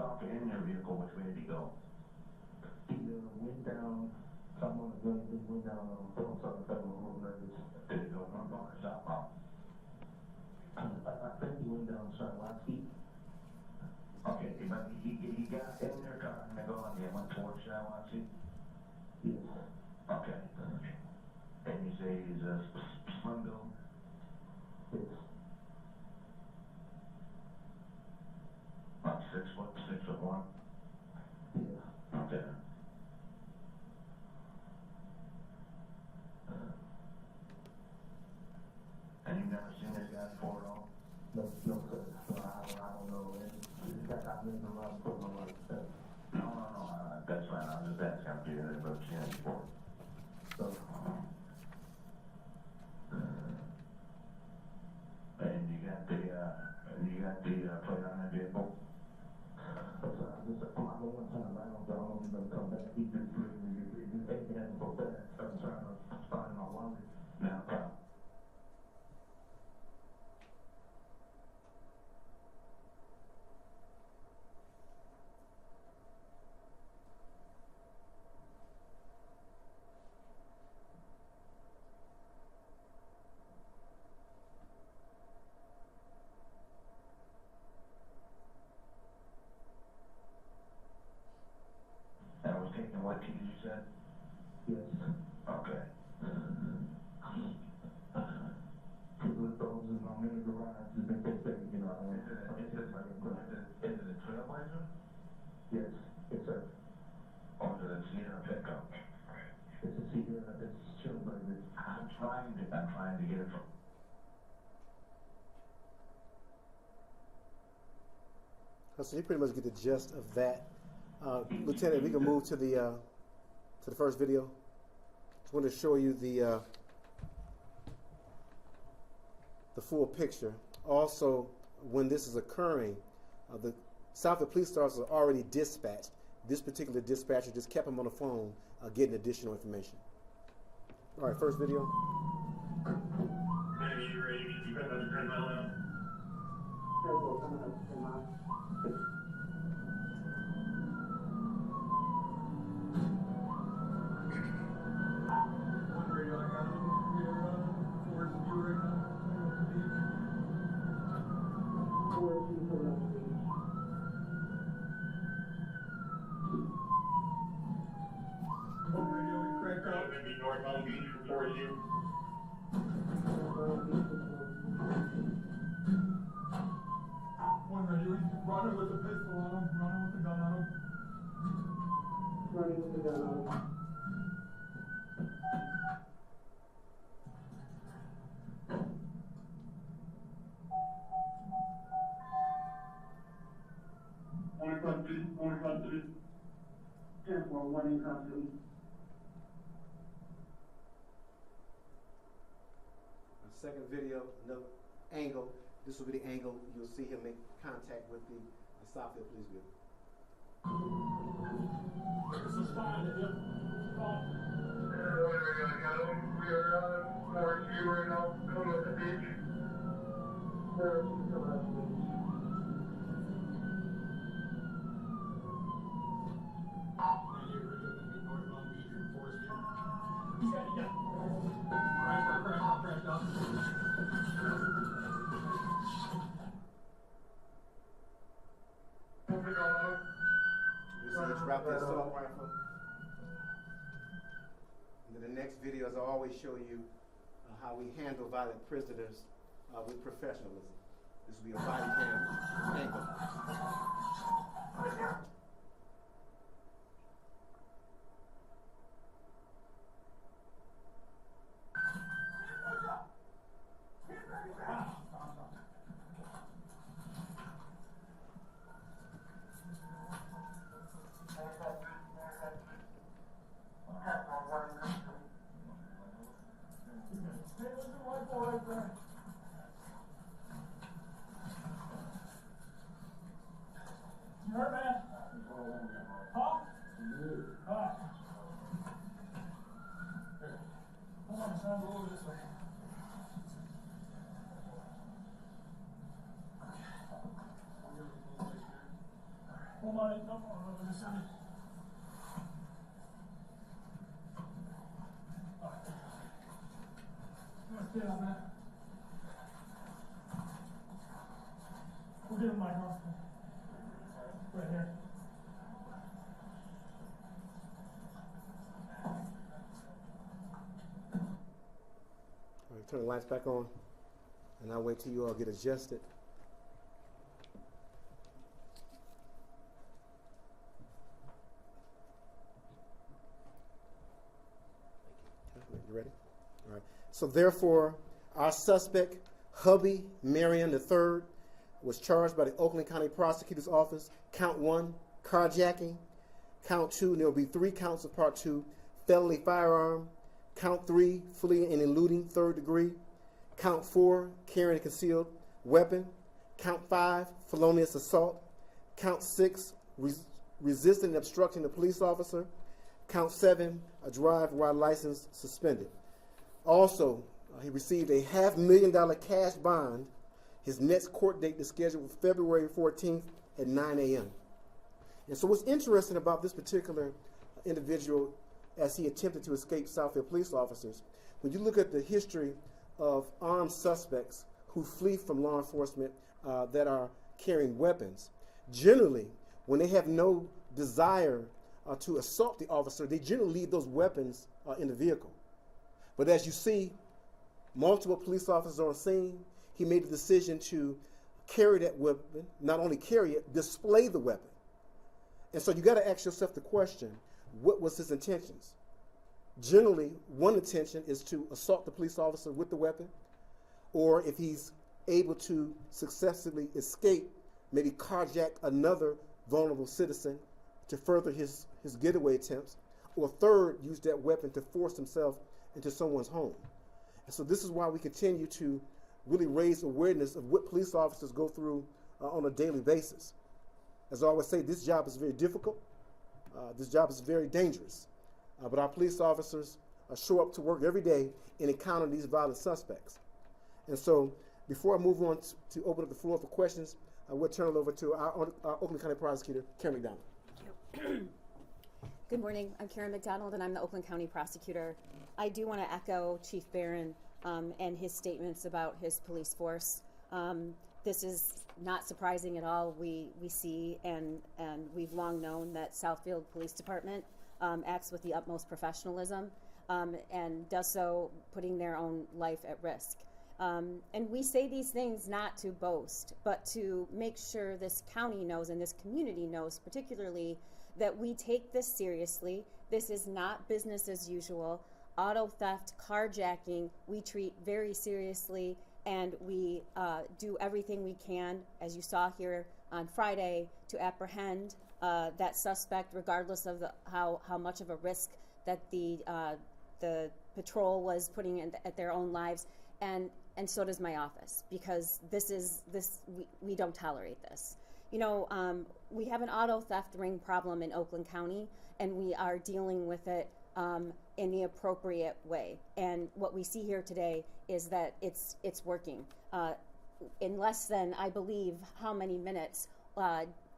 off in your vehicle, which way did he go? He went down, something on the gun, he went down on Southfield Road. Did he go northbound or southbound? I think he went down Charlotte. Okay, but he got in their car and they go on the went towards Charlotte? Yes. Okay. And you say he's a slim build? Yes. About 6 foot, 6'1"? Yeah. Okay. And you've never seen this guy before at all? No, sir. I don't know. I've been around for my life. No, that's fine. I was just asking if you had ever seen it before. So, and you got the plate on that vehicle? I'm sorry, I just put my one time around, so I don't know if he's gonna come back. He just hasn't go back. I'm trying to find my wallet. No problem. And I was taking what keys you said? Yes. Okay. With those in my main garage, just in case they, you know, Is it a Trailblazer? Yes. Yes, sir. Or is it a Sierra pickup? It's a Sierra, it's Trailblazer. I'm trying to get it from. So you pretty much get the gist of that. Lieutenant, we can move to the first video. Just wanted to show you the full picture. Also, when this is occurring, the Southfield police officers are already dispatched. This particular dispatcher just kept him on the phone getting additional information. All right, first video. You ready? You got another 10 mile out? One radio I got on. We're towards you right now. Towards you from the beach. One radio we cracked out. Maybe northbound beach towards you. One radio, he's running with the pistol on him, running with the gun on him. Running with the gun on him. One in custody. 10-4, 1 in custody. Second video, another angle. This will be the angle you'll see him make contact with the Southfield police vehicle. There's a spot. One radio, I got him. We are towards you right now, coming up the beach. Where is he coming up the beach? You see he dropped the assault rifle. And then the next video, as I always show you, how we handle violent prisoners with professionalism. This will be a body cam angle. You heard, man? Huh? Alright. Hold on, son, go over this way. Hold somebody come on the other side. All right. Stay on that. We'll give him my hospital. Right here. All right, turn the lights back on, and I'll wait till you all get adjusted. You ready? All right. So therefore, our suspect, Hubbie Marion III, was charged by the Oakland County Prosecutor's Office, count 1, carjacking, count 2, and there will be 3 counts of part 2, felony firearm, count 3, fleeing and eluding, 3rd degree, count 4, carrying a concealed weapon, count 5, felonious assault, count 6, resisting and obstructing a police officer, count 7, a drive while license suspended. Also, he received a $500,000 cash bond. His next court date is scheduled for February 14th at 9 a.m. And so what's interesting about this particular individual as he attempted to escape Southfield police officers, when you look at the history of armed suspects who flee from law enforcement that are carrying weapons, generally, when they have no desire to assault the officer, they generally leave those weapons in the vehicle. But as you see, multiple police officers on scene, he made the decision to carry that weapon, not only carry it, display the weapon. And so you got to ask yourself the question, what was his intentions? Generally, one intention is to assault the police officer with the weapon, or if he's able to successfully escape, maybe carjack another vulnerable citizen to further his getaway attempts, or third, use that weapon to force himself into someone's home. And so this is why we continue to really raise awareness of what police officers go through on a daily basis. As I always say, this job is very difficult. This job is very dangerous. But our police officers show up to work every day and encounter these violent suspects. And so before I move on to open up the floor for questions, I will turn it over to our Oakland County Prosecutor, Karen McDonald. Thank you. Good morning. I'm Karen McDonald, and I'm the Oakland County Prosecutor. I do want to echo Chief Barron and his statements about his police force. This is not surprising at all. We see and we've long known that Southfield Police Department acts with the utmost professionalism and does so putting their own life at risk. And we say these things not to boast, but to make sure this county knows and this community knows particularly that we take this seriously. This is not business as usual. Auto theft, carjacking, we treat very seriously, and we do everything we can, as you saw here on Friday, to apprehend that suspect, regardless of how much of a risk that the patrol was putting at their own lives, and so does my office, because we don't tolerate this. You know, we have an auto theft ring problem in Oakland County, and we are dealing with it in the appropriate way. And what we see here today is that it's working. In less than, I believe, how many minutes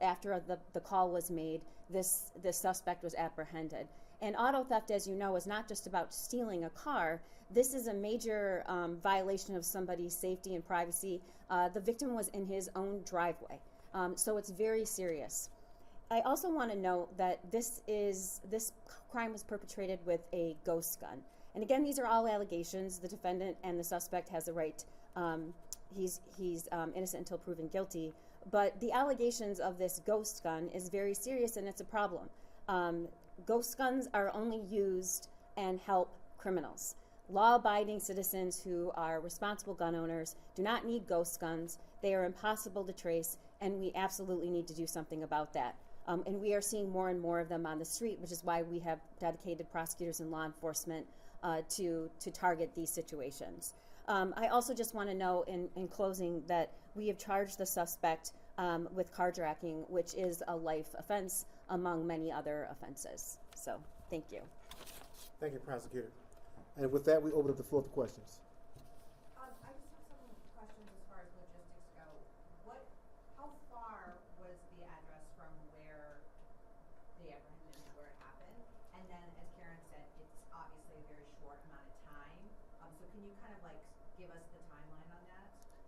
after the call was made, this suspect was apprehended. And auto theft, as you know, is not just about stealing a car. This is a major violation of somebody's safety and privacy. The victim was in his own driveway. So it's very serious. I also want to note that this crime was perpetrated with a ghost gun. And again, these are all allegations. The defendant and the suspect has a right. He's innocent until proven guilty. But the allegations of this ghost gun is very serious, and it's a problem. Ghost guns are only used and help criminals. Law-abiding citizens who are responsible gun owners do not need ghost guns. They are impossible to trace, and we absolutely need to do something about that. And we are seeing more and more of them on the street, which is why we have dedicated prosecutors and law enforcement to target these situations. I also just want to note in closing that we have charged the suspect with carjacking, which is a life offense among many other offenses. So, thank you. Thank you, Prosecutor. And with that, we open up the floor for questions. I just have some questions as far as logistics go. How far was the address from where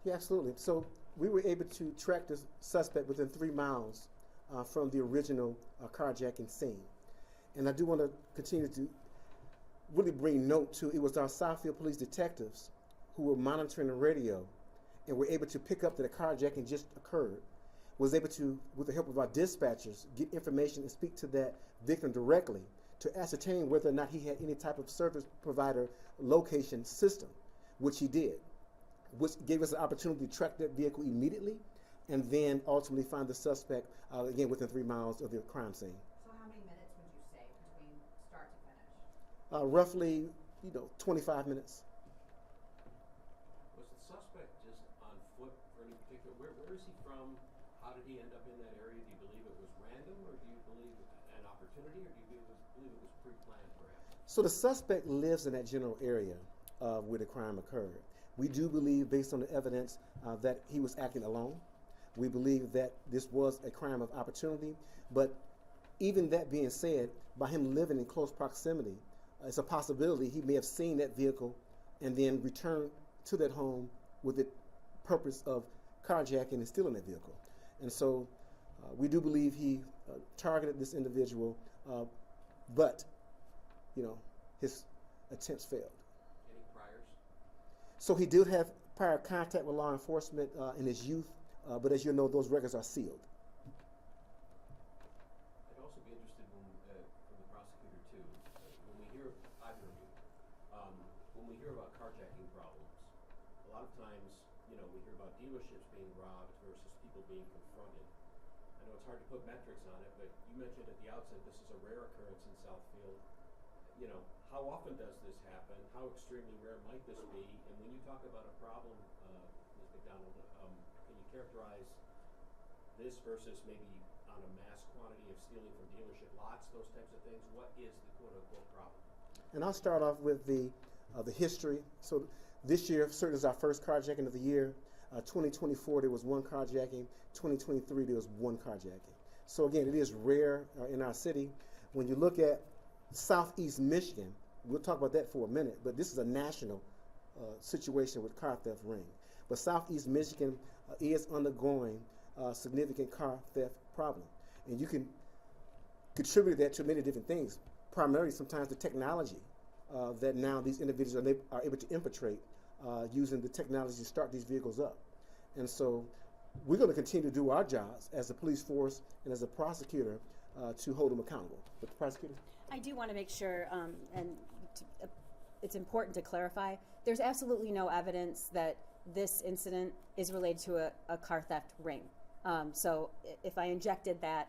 Yeah, absolutely. So we were able to track the suspect within 3 miles from the original carjacking scene. And I do want to continue to really bring note to, it was our Southfield police detectives who were monitoring the radio and were able to pick up that a carjacking just occurred, was able to, with the help of our dispatchers, get information and speak to that victim directly to ascertain whether or not he had any type of service provider location system, which he did, which gave us an opportunity to track that vehicle immediately and then ultimately find the suspect, again, within 3 miles of the crime scene. So how many minutes would you say between start to finish? Roughly, 25 minutes. Was the suspect just on foot for any particular, where is he from? How did he end up in that area? Do you believe it was random, or do you believe an opportunity, or do you believe it was pre-planned perhaps? So the suspect lives in that general area where the crime occurred. We do believe, based on the evidence, that he was acting alone. We believe that this was a crime of opportunity, but even that being said, by him living in close proximity, it's a possibility he may have seen that vehicle and then returned to that home with the purpose of carjacking and stealing that vehicle. And so we do believe he targeted this individual, but his attempts failed. Any priors? So he did have prior contact with law enforcement in his youth, but as you know, those records are sealed. I'd also be interested from the prosecutor too, when we hear, either of you, when we hear about carjacking problems, a lot of times, we hear about dealerships being robbed versus people being confronted. I know it's hard to put metrics on it, but you mentioned at the outset this is a rare occurrence in Southfield. How often does this happen? How extremely rare might this be? And when you talk about a problem, Ms. McDonald, can you characterize this versus maybe on a mass quantity of stealing from dealership lots, those types of things? What is the quote-unquote problem? And I'll start off with the history. So this year certainly is our first carjacking of the year. 2024 there was 1 carjacking. 2023 there was 1 carjacking. So again, it is rare in our city. When you look at Southeast Michigan, we'll talk about that for a minute, but this is a national situation with car theft ring. But Southeast Michigan is undergoing a significant car theft problem. And you can contribute that to many different things, primarily sometimes the technology that now these individuals are able to infiltrate using the technology to start these vehicles up. And so we're going to continue to do our jobs as a police force and as a prosecutor to hold them accountable. But the prosecutor? I do want to make sure, it's important to clarify, there's absolutely no evidence that this incident is related to a car theft ring. So if I injected that,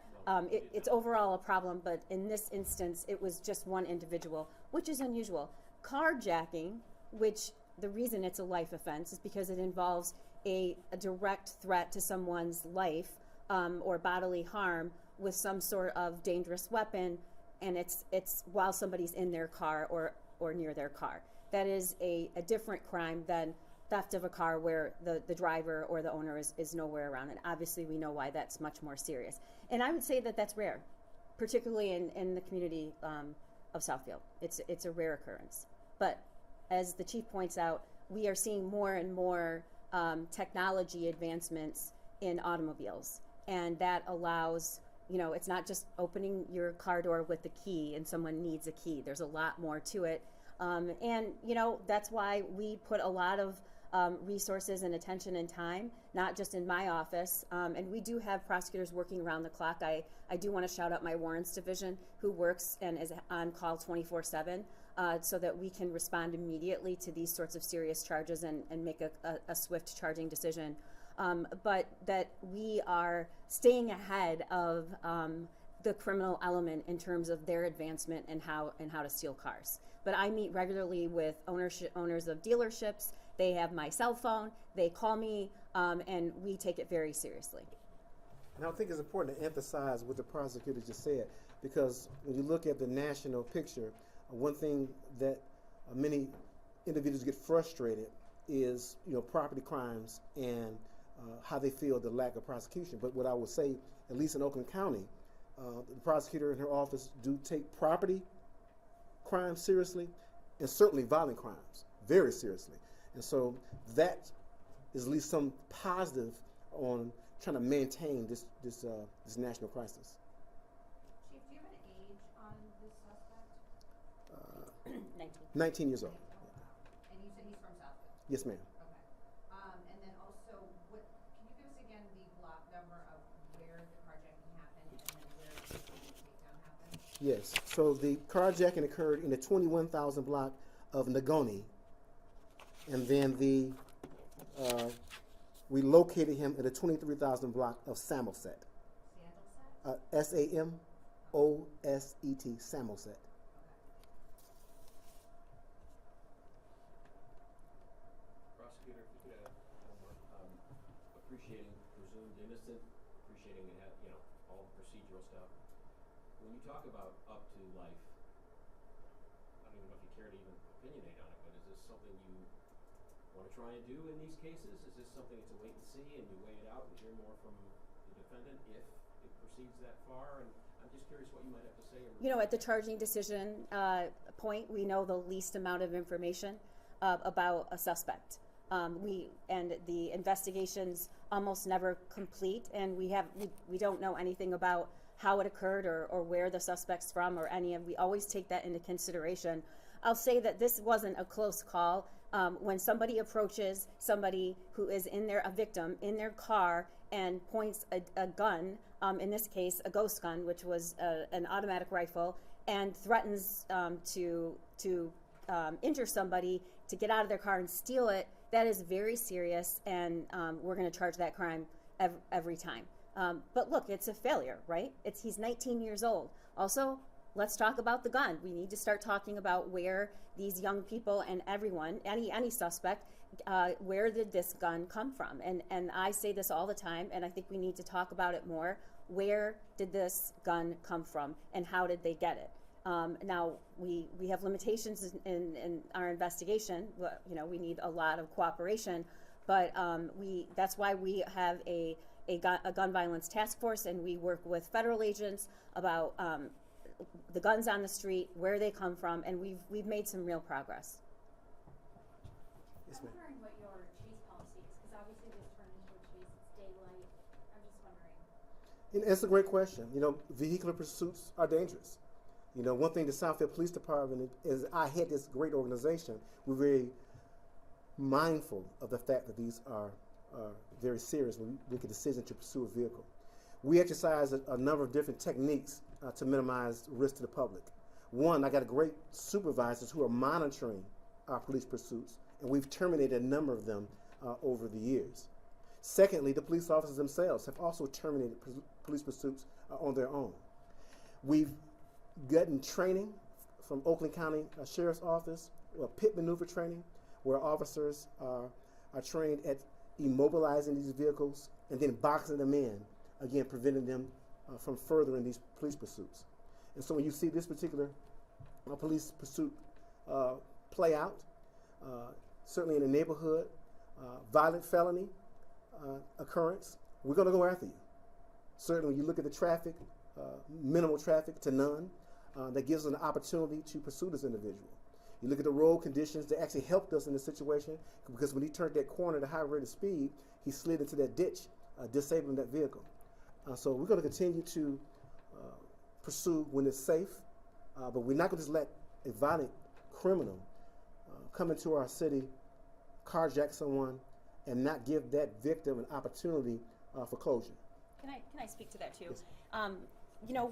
it's overall a problem, but in this instance, it was just one individual, which is unusual. Carjacking, which the reason it's a life offense is because it involves a direct threat to someone's life or bodily harm with some sort of dangerous weapon, and it's while somebody's in their car or near their car. That is a different crime than theft of a car where the driver or the owner is nowhere around. And obviously we know why that's much more serious. And I would say that that's rare, particularly in the community of Southfield. It's a rare occurrence. But as the chief points out, we are seeing more and more technology advancements in automobiles. And that allows, it's not just opening your car door with the key and someone needs a key. There's a lot more to it. And that's why we put a lot of resources and attention and time, not just in my office. And we do have prosecutors working around the clock. I do want to shout out my warrants division, who works and is on call 24/7, so that we can respond immediately to these sorts of serious charges and make a swift charging decision. But that we are staying ahead of the criminal element in terms of their advancement and how to steal cars. But I meet regularly with owners of dealerships. They have my cell phone. They call me, and we take it very seriously. And I think it's important to emphasize what the prosecutor just said, because when you look at the national picture, one thing that many individuals get frustrated is property crimes and how they feel the lack of prosecution. But what I would say, at least in Oakland County, the prosecutor and her office do take property crimes seriously, and certainly violent crimes very seriously. And so that is at least some positive on trying to maintain this national crisis. Chief, do you have an age on this suspect? 19. 19 years old. And you said he's from Southfield? Yes, ma'am. Okay. And then also, can you give us again the block number of where the carjacking happened and then where the takedown happened? Yes. So the carjacking occurred in the 21,000 block of Nagoni, and then we located him at the 23,000 block of Samoset. Sandalset? Samoset, Samoset. Prosecutor, if you could add one more. Appreciating presumed innocent, appreciating it, all the procedural stuff. When you talk about up to life, I don't even know if you care to even opinionate on it, but is this something you want to try and do in these cases? Is this something it's a wait and see and you weigh it out and hear more from the defendant if it proceeds that far? And I'm just curious what you might have to say. At the charging decision point, we know the least amount of information about a suspect. And the investigations almost never complete, and we don't know anything about how it occurred or where the suspect's from or we always take that into consideration. I'll say that this wasn't a close call. When somebody approaches somebody who is a victim in their car and points a gun, in this case a ghost gun, which was an automatic rifle, and threatens to injure somebody, to get out of their car and steal it, that is very serious, and we're going to charge that crime every time. But look, it's a failure, right? He's 19 years old. Also, let's talk about the gun. We need to start talking about where these young people and everyone, any suspect, where did this gun come from? And I say this all the time, and I think we need to talk about it more. Where did this gun come from, and how did they get it? Now, we have limitations in our investigation. We need a lot of cooperation, but that's why we have a gun violence task force, and we work with federal agents about the guns on the street, where they come from, and we've made some real progress. Yes, I'm ma'am. wondering what your chase policy is, because obviously this turned into a chase. It's daylight. I'm just wondering. It's a great question. Vehicular pursuits are dangerous. One thing the Southfield Police Department is, I head this great organization. We're very mindful of the fact that these are very serious when we make a decision to pursue a vehicle. We exercise a number of different techniques to minimize risk to the public. One, I got great supervisors who are monitoring our police pursuits, and we've terminated a number of them over the years. Secondly, the police officers themselves have also terminated police pursuits on their own. We've gotten training from Oakland County Sheriff's Office, pit maneuver training, where officers are trained at immobilizing these vehicles and then boxing them in, again preventing them from furthering these police pursuits. And so when you see this particular police pursuit play out, certainly in a neighborhood, violent felony occurrence, we're going to go after you. Certainly when you look at the traffic, minimal traffic to none, that gives us an opportunity to pursue this individual. You look at the road conditions that actually helped us in this situation, because when he turned that corner at a high rate of speed, he slid into that ditch, disabling that vehicle. So we're going to continue to pursue when it's safe, but we're not going to just let a violent criminal come into our city, carjack someone, and not give that victim an opportunity for closure. Can I speak to that too? Yes.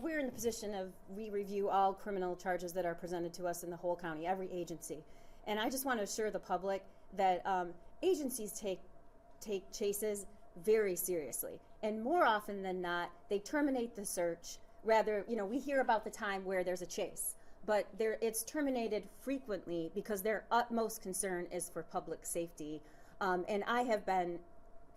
We're in the position of, we review all criminal charges that are presented to us in the whole county, every agency. And I just want to assure the public that agencies take chases very seriously. And more often than not, they terminate the search. Rather, we hear about the time where there's a chase, but it's terminated frequently because their utmost concern is for public safety. And I have been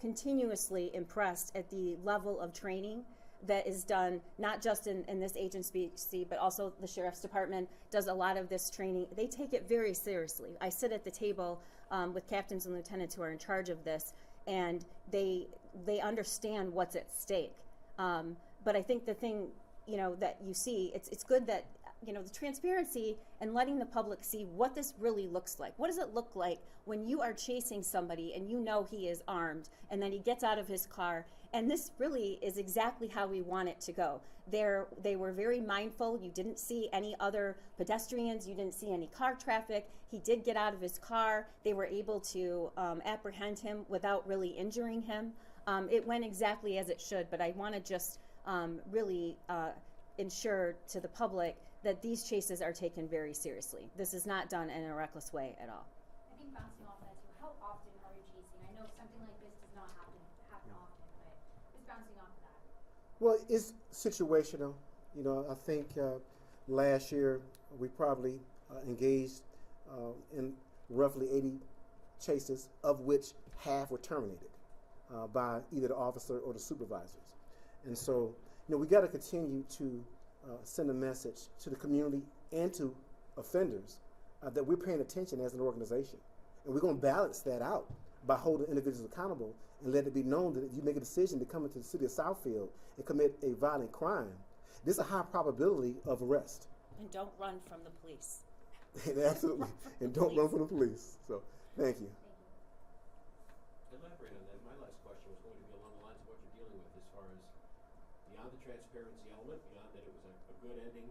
continuously impressed at the level of training that is done, not just in this agency, but also the Sheriff's Department does a lot of this training. They take it very seriously. I sit at the table with captains and lieutenants who are in charge of this, and they understand what's at stake. But I think the thing, that you see, it's good that the transparency and letting the public see what this really looks like. What does it look like when you are chasing somebody and you know he is armed, and then he gets out of his car? And this really is exactly how we want it to go. They were very mindful. You didn't see any other pedestrians. You didn't see any car traffic. He did get out of his car. They were able to apprehend him without really injuring him. It went exactly as it should, but I want to just really ensure to the public that these chases are taken very seriously. This is not done in a reckless way at all. I think bouncing off that too, how often are you chasing? I know something like this does not happen often, but just bouncing off of that. Well, it's situational. I think last year we probably engaged in roughly 80 chases, of which half were terminated by either the officer or the supervisors. And so, we got to continue to send a message to the community and to offenders that we're paying attention as an organization. And we're going to balance that out by holding individuals accountable and let it be known that if you make a decision to come into the city of Southfield and commit a violent crime, there's a high probability of arrest. And don't run from the police. Absolutely. And don't run from the police. So, thank you. Elaborate on that. My last question was going to be along the lines of what you're dealing with as far as beyond the transparency element, beyond that it was a good ending,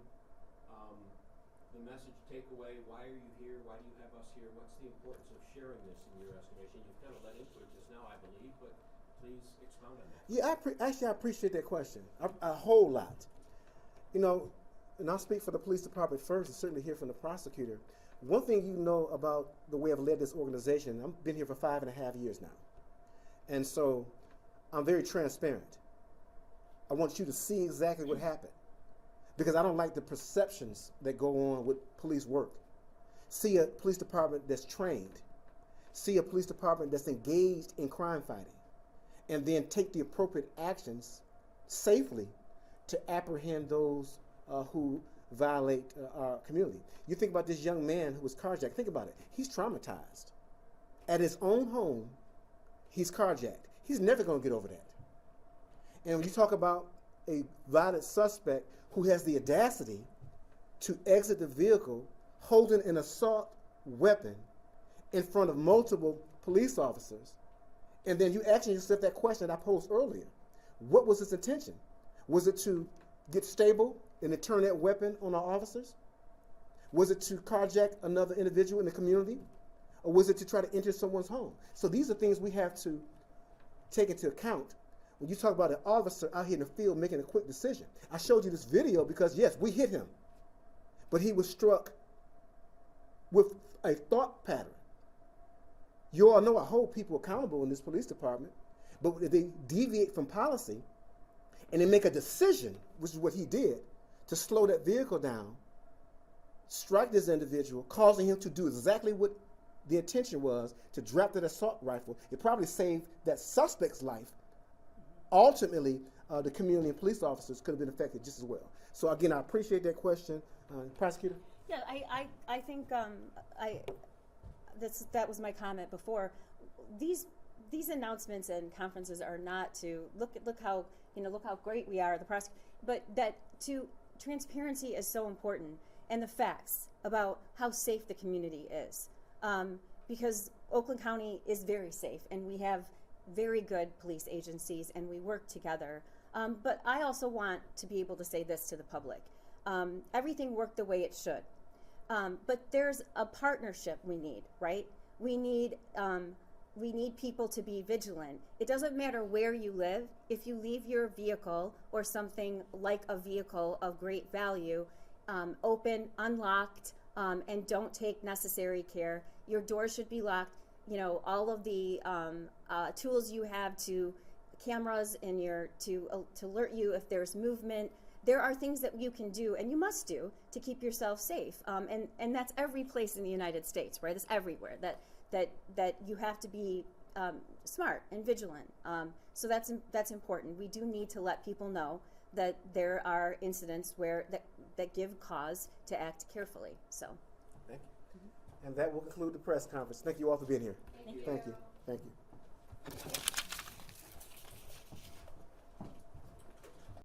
the message takeaway, why are you here, why do you have us here, what's the importance of sharing this in your estimation? You've kind of led into it just now, I believe, but please expound on that. Yeah, I appreciate that question a whole lot. And I'll speak for the police department first and certainly hear from the prosecutor. One thing you know about the way I've led this organization, I've been here for 5.5 years now. And so I'm very transparent. I want you to see exactly what happened, because I don't like the perceptions that go on with police work. See a police department that's trained. See a police department that's engaged in crime fighting, and then take the appropriate actions safely to apprehend those who violate our community. You think about this young man who was carjacked. Think about it. He's traumatized. At his own home, he's carjacked. He's never going to get over that. And when you talk about a violent suspect who has the audacity to exit the vehicle holding an assault weapon in front of multiple police officers, and then you asking yourself that question I posed earlier. What was his intention? Was it to get stable and to turn that weapon on our officers? Was it to carjack another individual in the community? Or was it to try to enter someone's home? So these are things we have to take into account when you talk about an officer out here in the field making a quick decision. I showed you this video because, yes, we hit him, but he was struck with a thought pattern. You all know I hold people accountable in this police department, but if they deviate from policy and they make a decision, which is what he did, to slow that vehicle down, strike this individual, causing him to do exactly what the intention was, to drop that assault rifle. It probably saved that suspect's life. Ultimately, the community and police officers could have been affected just as well. So again, I appreciate that question. Prosecutor? Yeah, I think that was my comment before. These announcements and conferences are not to look how great we are, but that transparency is so important, and the facts about how safe the community is, because Oakland County is very safe, and we have very good police agencies, and we work together. But I also want to be able to say this to the public. Everything worked the way it should. But there's a partnership we need, right? We need people to be vigilant. It doesn't matter where you live. If you leave your vehicle or something like a vehicle of great value open, unlocked, and don't take necessary care, your door should be locked. All of the tools you have to cameras in to alert you if there's movement. There are things that you can do and you must do to keep yourself safe, and that's every place in the United States, right? It's everywhere that you have to be smart and vigilant. So that's important. We do need to let people know that there are incidents that give cause to act carefully. So, thank you. And that will conclude the press conference. Thank you all for being here. Thank you. Thank you. Thank you.